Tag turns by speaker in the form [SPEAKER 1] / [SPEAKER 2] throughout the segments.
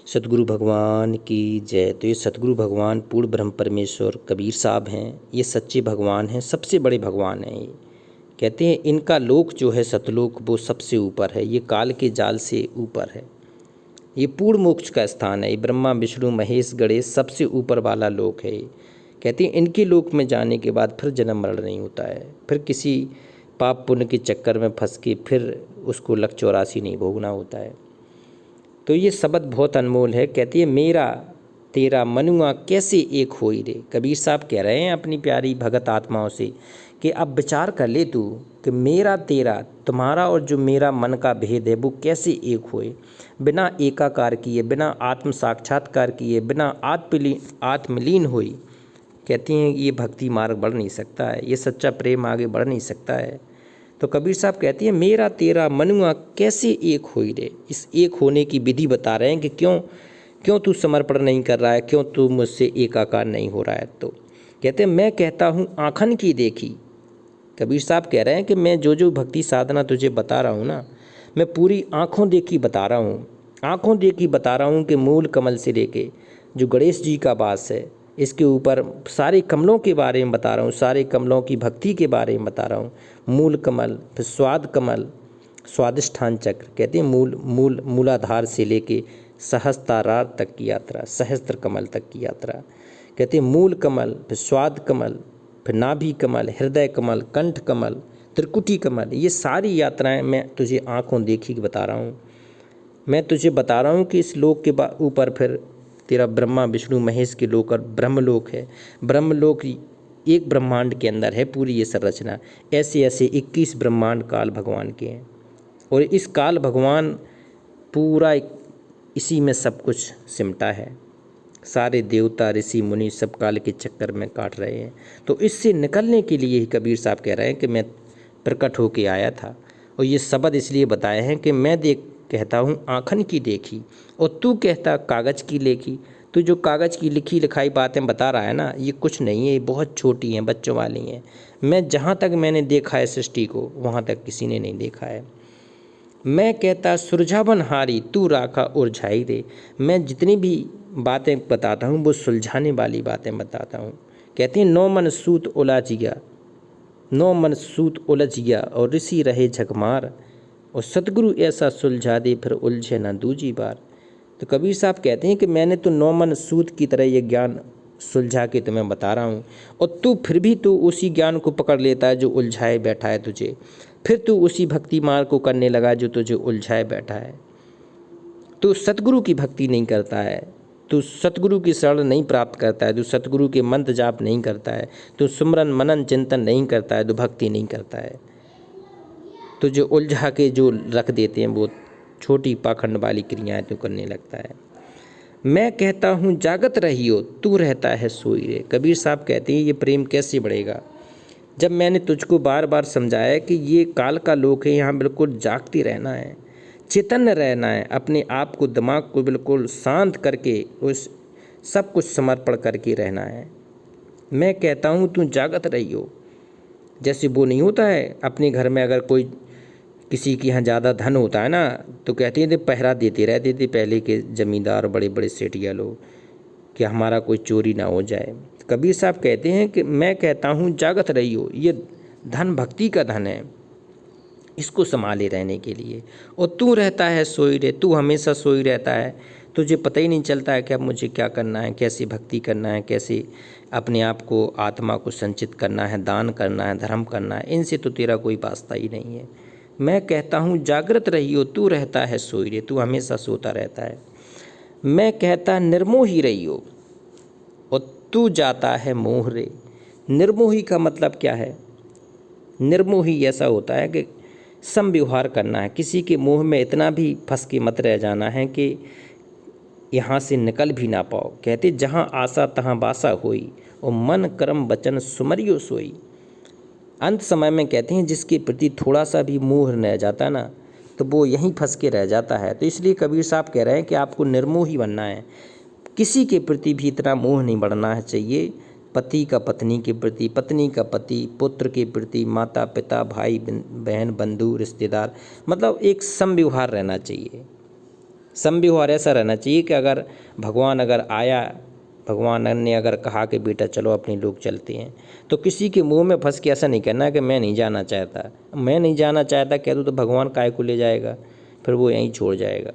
[SPEAKER 1] सतगुरु भगवान की जय। तो ये सतगुरु भगवान पूर्ण ब्रह्म परमेश्वर कबीर साहब हैं। ये सच्चे भगवान हैं, सबसे बड़े भगवान हैं। ये कहते हैं इनका लोक जो है सतलोक वो सबसे ऊपर है, ये काल के जाल से ऊपर है, ये पूर्ण मोक्ष का स्थान है। ये ब्रह्मा विष्णु महेश गणेश सबसे ऊपर वाला लोक है। ये कहते हैं इनके लोक में जाने के बाद फिर जन्म मरण नहीं होता है, फिर किसी पाप पुण्य के चक्कर में फंस के फिर उसको लक 84 नहीं भोगना होता है। तो ये शब्द बहुत अनमोल है। कहती है मेरा तेरा मनुआ कैसे एक होई रे। कबीर साहब कह रहे हैं अपनी प्यारी भगत आत्माओं से कि अब विचार कर ले तू कि मेरा तेरा तुम्हारा और जो मेरा मन का भेद है वो कैसे एक होए, बिना एकाकार किए, बिना आत्म साक्षात्कार किए, बिना आत्मलीन हुई। कहती हैं ये भक्ति मार्ग बढ़ नहीं सकता है, ये सच्चा प्रेम आगे बढ़ नहीं सकता है। तो कबीर साहब कहती हैं मेरा तेरा मनुआ कैसे एक होई रे। इस एक होने की विधि बता रहे हैं कि क्यों तू समर्पण नहीं कर रहा है, क्यों तू मुझसे एकाकार नहीं हो रहा है। तो कहते हैं मैं कहता हूँ आँखन की देखी। कबीर साहब कह रहे हैं कि मैं जो भक्ति साधना तुझे बता रहा हूँ ना, मैं पूरी आँखों देखी बता रहा हूँ, आँखों देखी बता रहा हूँ कि मूल कमल से लेके जो गणेश जी का वास है इसके ऊपर सारे कमलों के बारे में बता रहा हूँ, सारे कमलों की भक्ति के बारे में बता रहा हूँ। मूल कमल, फिर स्वाद कमल, स्वादिष्ठान चक्र। कहते हैं मूलाधार से लेके सहस्त्रार तक की यात्रा, सहस्त्र कमल तक की यात्रा। कहते हैं मूल कमल, फिर स्वाद कमल, फिर नाभि कमल, हृदय कमल, कंठ कमल, त्रिकुटी कमल। ये सारी यात्राएं मैं तुझे आँखों देखी बता रहा हूँ। मैं तुझे बता रहा हूँ कि इस लोक के ऊपर फिर तेरा ब्रह्मा विष्णु महेश के लोक और ब्रह्मलोक है। ब्रह्मलोक एक ब्रह्मांड के अंदर है पूरी ये संरचना। ऐसे ऐसे 21 ब्रह्मांड काल भगवान के हैं और इस काल भगवान पूरा इसी में सब कुछ सिमटा है। सारे देवता ऋषि मुनि सब काल के चक्कर में काट रहे हैं। तो इससे निकलने के लिए ही कबीर साहब कह रहे हैं कि मैं प्रकट होके आया था। और ये शब्द इसलिए बताए हैं कि मैं कहता हूँ आँखन की देखी और तू कहता कागज़ की लेखी। तो जो कागज़ की लिखी लिखाई बातें बता रहा है ना, ये कुछ नहीं है, ये बहुत छोटी हैं, बच्चों वाली हैं। मैं जहाँ तक मैंने देखा है सृष्टि को वहाँ तक किसी ने नहीं देखा है। मैं कहता सुलझावन हारी तू राखा उलझाई रे। मैं जितनी भी बातें बताता हूँ वो सुलझाने वाली बातें बताता हूँ। कहते हैं 9 मन सूत उलझ गया, 9 मन सूत उलझ गया और ऋषि रहे झकमार, और सतगुरु ऐसा सुलझा दे फिर उलझे ना दूजी बार। तो कबीर साहब कहते हैं कि मैंने तो 9 मन सूत की तरह ये ज्ञान सुलझा के तुम्हें बता रहा हूँ और तू फिर भी तू उसी ज्ञान को पकड़ लेता है जो उलझाए बैठा है तुझे। फिर तू उसी भक्ति मार्ग को करने लगा जो तुझे उलझाए बैठा है। तू सतगुरु की भक्ति नहीं करता है, तू सतगुरु की शरण नहीं प्राप्त करता है, तू सतगुरु के मंत्र जाप नहीं करता है, तू सुमरन मनन चिंतन नहीं करता है, तू भक्ति नहीं करता है। तो जो उलझा के जो रख देते हैं वो छोटी पाखंड वाली क्रियाएं तो करने लगता है। मैं कहता हूँ जागत रहियो तू रहता है सोई रे। कबीर साहब कहते हैं ये प्रेम कैसे बढ़ेगा जब मैंने तुझको बार बार समझाया कि ये काल का लोक है, यहाँ बिल्कुल जागते रहना है, चैतन्य रहना है, अपने आप को दिमाग को बिल्कुल शांत करके उस सब कुछ समर्पण करके रहना है। मैं कहता हूँ तू जागत रहियो। जैसे वो नहीं होता है अपने घर में अगर कोई किसी के यहाँ ज़्यादा धन होता है ना तो कहते हैं पहरा देते रहते थे पहले के ज़मींदार बड़े बड़े सेठिया लोग कि हमारा कोई चोरी ना हो जाए। कबीर साहब कहते हैं कि मैं कहता हूँ जागत रहियो, ये धन भक्ति का धन है, इसको संभाले रहने के लिए। और तू रहता है सोई रे, तू हमेशा सोई रहता है, तुझे पता ही नहीं चलता है कि अब मुझे क्या करना है, कैसे भक्ति करना है, कैसे अपने आप को आत्मा को संचित करना है, दान करना है, धर्म करना है, इनसे तो तेरा कोई वास्ता ही नहीं है। मैं कहता हूँ जागृत रहियो तू रहता है सोई रे, तू हमेशा सोता रहता है। मैं कहता निर्मोही रहियो और तू जाता है मोह रे। निर्मोही का मतलब क्या है? निर्मोही ऐसा होता है कि सम व्यवहार करना है, किसी के मोह में इतना भी फंस के मत रह जाना है कि यहाँ से निकल भी ना पाओ। कहते जहाँ आशा तहाँ बासा होई और मन कर्म वचन सुमरियो सोई। अंत समय में कहते हैं जिसके प्रति थोड़ा सा भी मोह रह जाता ना तो वो यहीं फंस के रह जाता है। तो इसलिए कबीर साहब कह रहे हैं कि आपको निर्मोही बनना है, किसी के प्रति भी इतना मोह नहीं बढ़ना है चाहिए। पति का पत्नी के प्रति, पत्नी का पति पुत्र के प्रति, माता पिता भाई बहन बंधु रिश्तेदार, मतलब एक सम व्यवहार रहना चाहिए। संव्यवहार ऐसा रहना चाहिए कि अगर भगवान अगर आया, भगवान ने अगर कहा कि बेटा चलो अपने लोग चलते हैं, तो किसी के मुंह में फंस के ऐसा नहीं कहना कि मैं नहीं जाना चाहता, मैं नहीं जाना चाहता कह दूँ तो भगवान काय को ले जाएगा, फिर वो यहीं छोड़ जाएगा।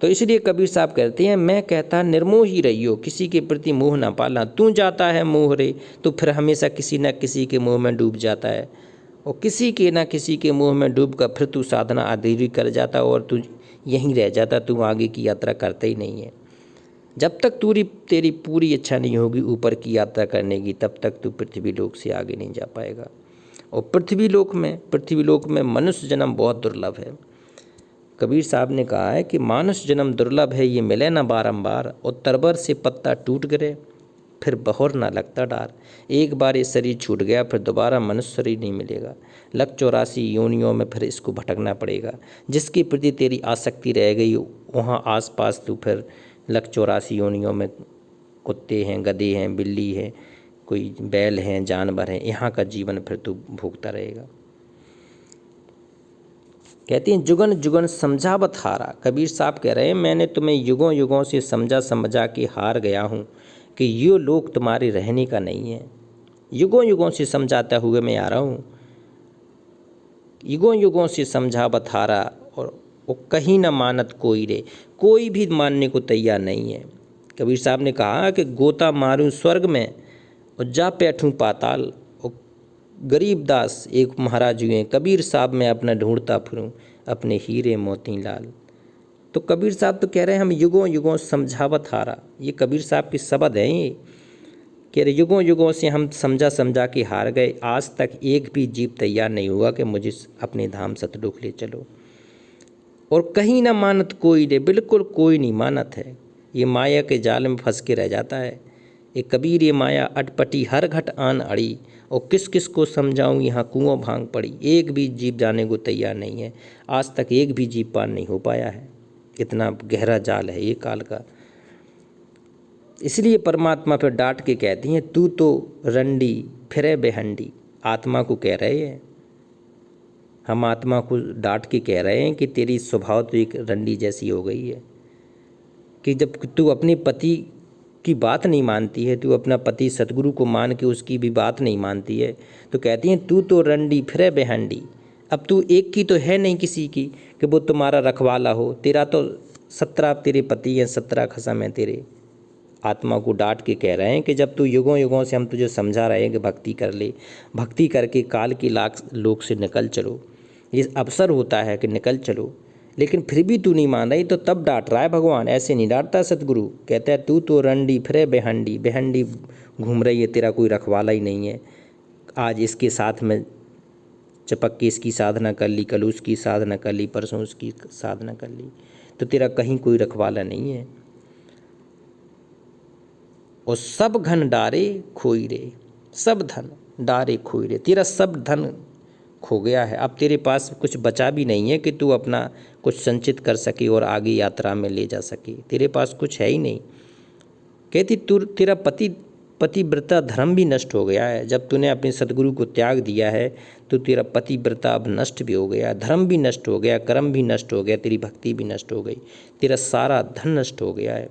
[SPEAKER 1] तो इसलिए कबीर साहब कहते हैं, मैं कहता निर्मोह ही रहियो, किसी के प्रति मोह ना पालना। तू जाता है मोह रे, तो फिर हमेशा किसी न किसी के मुँह में डूब जाता है, और किसी के ना किसी के मुँह में डूब कर फिर तू साधना अधूरी कर जाता और तू यहीं रह जाता, तू आगे की यात्रा करता ही नहीं है। जब तक तेरी पूरी इच्छा नहीं होगी ऊपर की यात्रा करने की, तब तक तू पृथ्वी लोक से आगे नहीं जा पाएगा। और पृथ्वी लोक में मनुष्य जन्म बहुत दुर्लभ है। कबीर साहब ने कहा है कि मानुष जन्म दुर्लभ है, ये मिले ना बारंबार, और तरबर से पत्ता टूट गिरे फिर बहोर ना लगता डार। एक बार ये शरीर छूट गया फिर दोबारा मनुष्य शरीर नहीं मिलेगा, लग 84 योनियों में फिर इसको भटकना पड़ेगा। जिसके प्रति तेरी आसक्ति रह गई वहाँ आसपास तू फिर लग 84 योनियों में कुत्ते हैं, गधे हैं, बिल्ली है, कोई बैल हैं, जानवर हैं, यहाँ का जीवन फिर तू भोगता रहेगा। कहते हैं जुगन जुगन समझावत हारा। कबीर साहब कह रहे हैं मैंने तुम्हें युगों युगों से समझा के हार गया हूँ कि ये लोक तुम्हारे रहने का नहीं है। युगों युगों से समझाता हुए मैं आ रहा हूँ, युगों युगों से समझावत हारा, और वो कहीं न मानत कोई रे, कोई भी मानने को तैयार नहीं है। कबीर साहब ने कहा कि गोता मारूं स्वर्ग में और जा बैठूं पाताल, और गरीबदास एक महाराज हुए कबीर साहब मैं अपना ढूंढता फिरूं अपने हीरे मोती लाल। तो कबीर साहब तो कह रहे हैं हम युगों युगों समझावत हारा, ये कबीर साहब के शब्द हैं। ये कह रहे युगों युगों से हम समझा के हार गए, आज तक एक भी जीव तैयार नहीं हुआ कि मुझे अपने धाम सतलुक ले चलो। और कहीं ना मानत कोई रे, बिल्कुल कोई नहीं मानत है, ये माया के जाल में फंस के रह जाता है। ये कबीर ये माया अटपटी हर घट आन अड़ी, और किस किस को समझाऊं यहाँ कुआं भांग पड़ी। एक भी जीव जाने को तैयार नहीं है, आज तक एक भी जीव पार नहीं हो पाया है। इतना गहरा जाल है ये काल का। इसलिए परमात्मा फिर डांट के कहती हैं तू तो रंडी फिरे बेहंडी। आत्मा को कह रहे हैं, हम आत्मा को डांट के कह रहे हैं कि तेरी स्वभाव तो एक रंडी जैसी हो गई है, कि जब तू अपने पति की बात नहीं मानती है, तू अपना पति सतगुरु को मान के उसकी भी बात नहीं मानती है, तो कहती हैं तू तो रंडी फिरे बेहंडी। अब तू एक की तो है नहीं किसी की कि वो तुम्हारा रखवाला हो, तेरा तो 17 तेरे पति हैं, 17 खसम हैं तेरे। आत्मा को डांट के कह रहे हैं कि जब तू युगों युगों से हम तुझे समझा रहे हैं कि भक्ति कर ले, भक्ति करके काल की लाख लोक से निकल चलो, ये अवसर होता है कि निकल चलो, लेकिन फिर भी तू नहीं मान रही, तो तब डांट रहा है भगवान। ऐसे नहीं डांटता सतगुरु, कहता है तू तो रंडी फिरे बेहंडी, बेहंडी घूम रही है, तेरा कोई रखवाला ही नहीं है। आज इसके साथ में चपक के इसकी साधना कर ली, कल उसकी साधना कर ली, परसों उसकी साधना कर ली, तो तेरा कहीं कोई रखवाला नहीं है। और सब घन डारे खोई रे, सब धन डारे खोई रे, तेरा सब धन खो गया है। अब तेरे पास कुछ बचा भी नहीं है कि तू अपना कुछ संचित कर सके और आगे यात्रा में ले जा सके, तेरे पास कुछ है ही नहीं। कहती तू तेरा पतिव्रता धर्म भी नष्ट हो गया है। जब तूने अपने सदगुरु को त्याग दिया है तो तेरा पतिव्रता अब नष्ट भी हो गया, धर्म भी नष्ट हो गया, कर्म भी नष्ट हो गया, तेरी भक्ति भी नष्ट हो गई, तेरा सारा धन नष्ट हो गया है।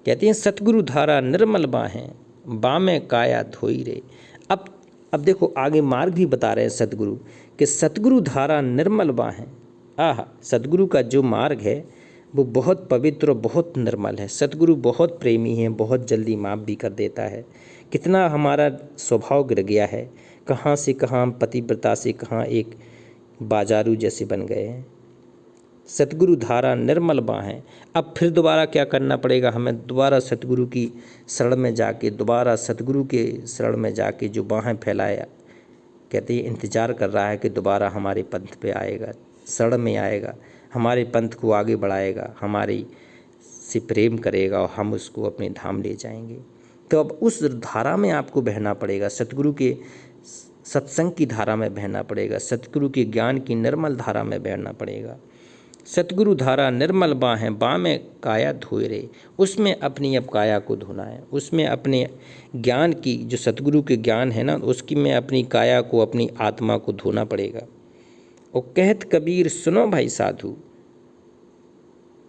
[SPEAKER 1] कहते हैं सतगुरु धारा निर्मल बाहें, बामें काया धोई रे। अब देखो आगे मार्ग भी बता रहे हैं सतगुरु कि सतगुरु धारा निर्मल बाहें। सतगुरु का जो मार्ग है वो बहुत पवित्र और बहुत निर्मल है। सतगुरु बहुत प्रेमी हैं, बहुत जल्दी माफ़ भी कर देता है। कितना हमारा स्वभाव गिर गया है, कहाँ से कहाँ हम पतिव्रता से कहाँ एक बाजारू जैसे बन गए हैं। सतगुरु धारा निर्मल बाहें। अब फिर दोबारा क्या करना पड़ेगा हमें, दोबारा सतगुरु की शरण में जाके, दोबारा सतगुरु के शरण में जाके जो बाहें फैलाया, कहते हैं इंतज़ार कर रहा है कि दोबारा हमारे पंथ पे आएगा, शरण में आएगा, हमारे पंथ को आगे बढ़ाएगा, हमारी से प्रेम करेगा और हम उसको अपने धाम ले जाएंगे। तो अब उस धारा में आपको बहना पड़ेगा, सतगुरु के सत्संग की धारा में बहना पड़ेगा, सतगुरु के ज्ञान की निर्मल धारा में बहना पड़ेगा। सतगुरु धारा निर्मल बाहें, बामें काया धोए रे। उसमें अपनी अब काया को धोना है, उसमें अपने ज्ञान की जो सतगुरु के ज्ञान है ना, उसकी में अपनी काया को, अपनी आत्मा को धोना पड़ेगा। और कहत कबीर सुनो भाई साधु,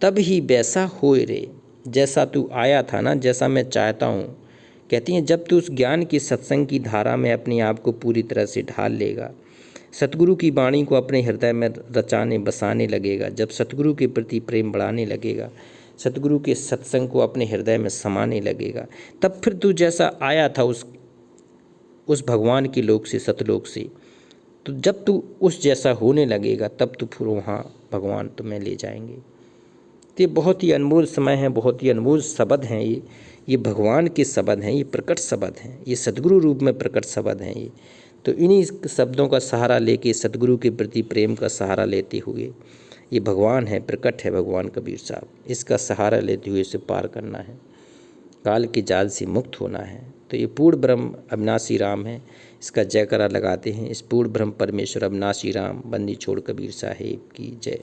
[SPEAKER 1] तब ही वैसा होए रे, जैसा तू आया था ना, जैसा मैं चाहता हूँ। कहती हैं जब तू उस ज्ञान की सत्संग की धारा में अपने आप को पूरी तरह से ढाल लेगा, सतगुरु की वाणी को अपने हृदय में रचाने बसाने लगेगा, जब सतगुरु के प्रति प्रेम बढ़ाने लगेगा, सतगुरु के सत्संग को अपने हृदय में समाने लगेगा, तब फिर तू जैसा आया था उस भगवान के लोक से, सतलोक से, तो जब तू उस जैसा होने लगेगा तब तू फिर वहाँ भगवान तुम्हें ले जाएंगे। तो ये बहुत ही अनमोल समय है, बहुत ही अनमोल शब्द हैं ये भगवान के शब्द हैं, ये प्रकट शब्द हैं, ये सद्गुरु रूप में प्रकट शब्द हैं ये। तो इन्हीं शब्दों का सहारा लेके, सद्गुरु के प्रति प्रेम का सहारा लेते हुए, ये भगवान है, प्रकट है भगवान कबीर साहब, इसका सहारा लेते हुए इसे पार करना है, काल के जाल से मुक्त होना है। तो ये पूर्ण ब्रह्म अविनाशी राम है, इसका जयकारा लगाते हैं। इस पूर्ण ब्रह्म परमेश्वर अविनाशी राम बंदी छोड़ कबीर साहेब की जय।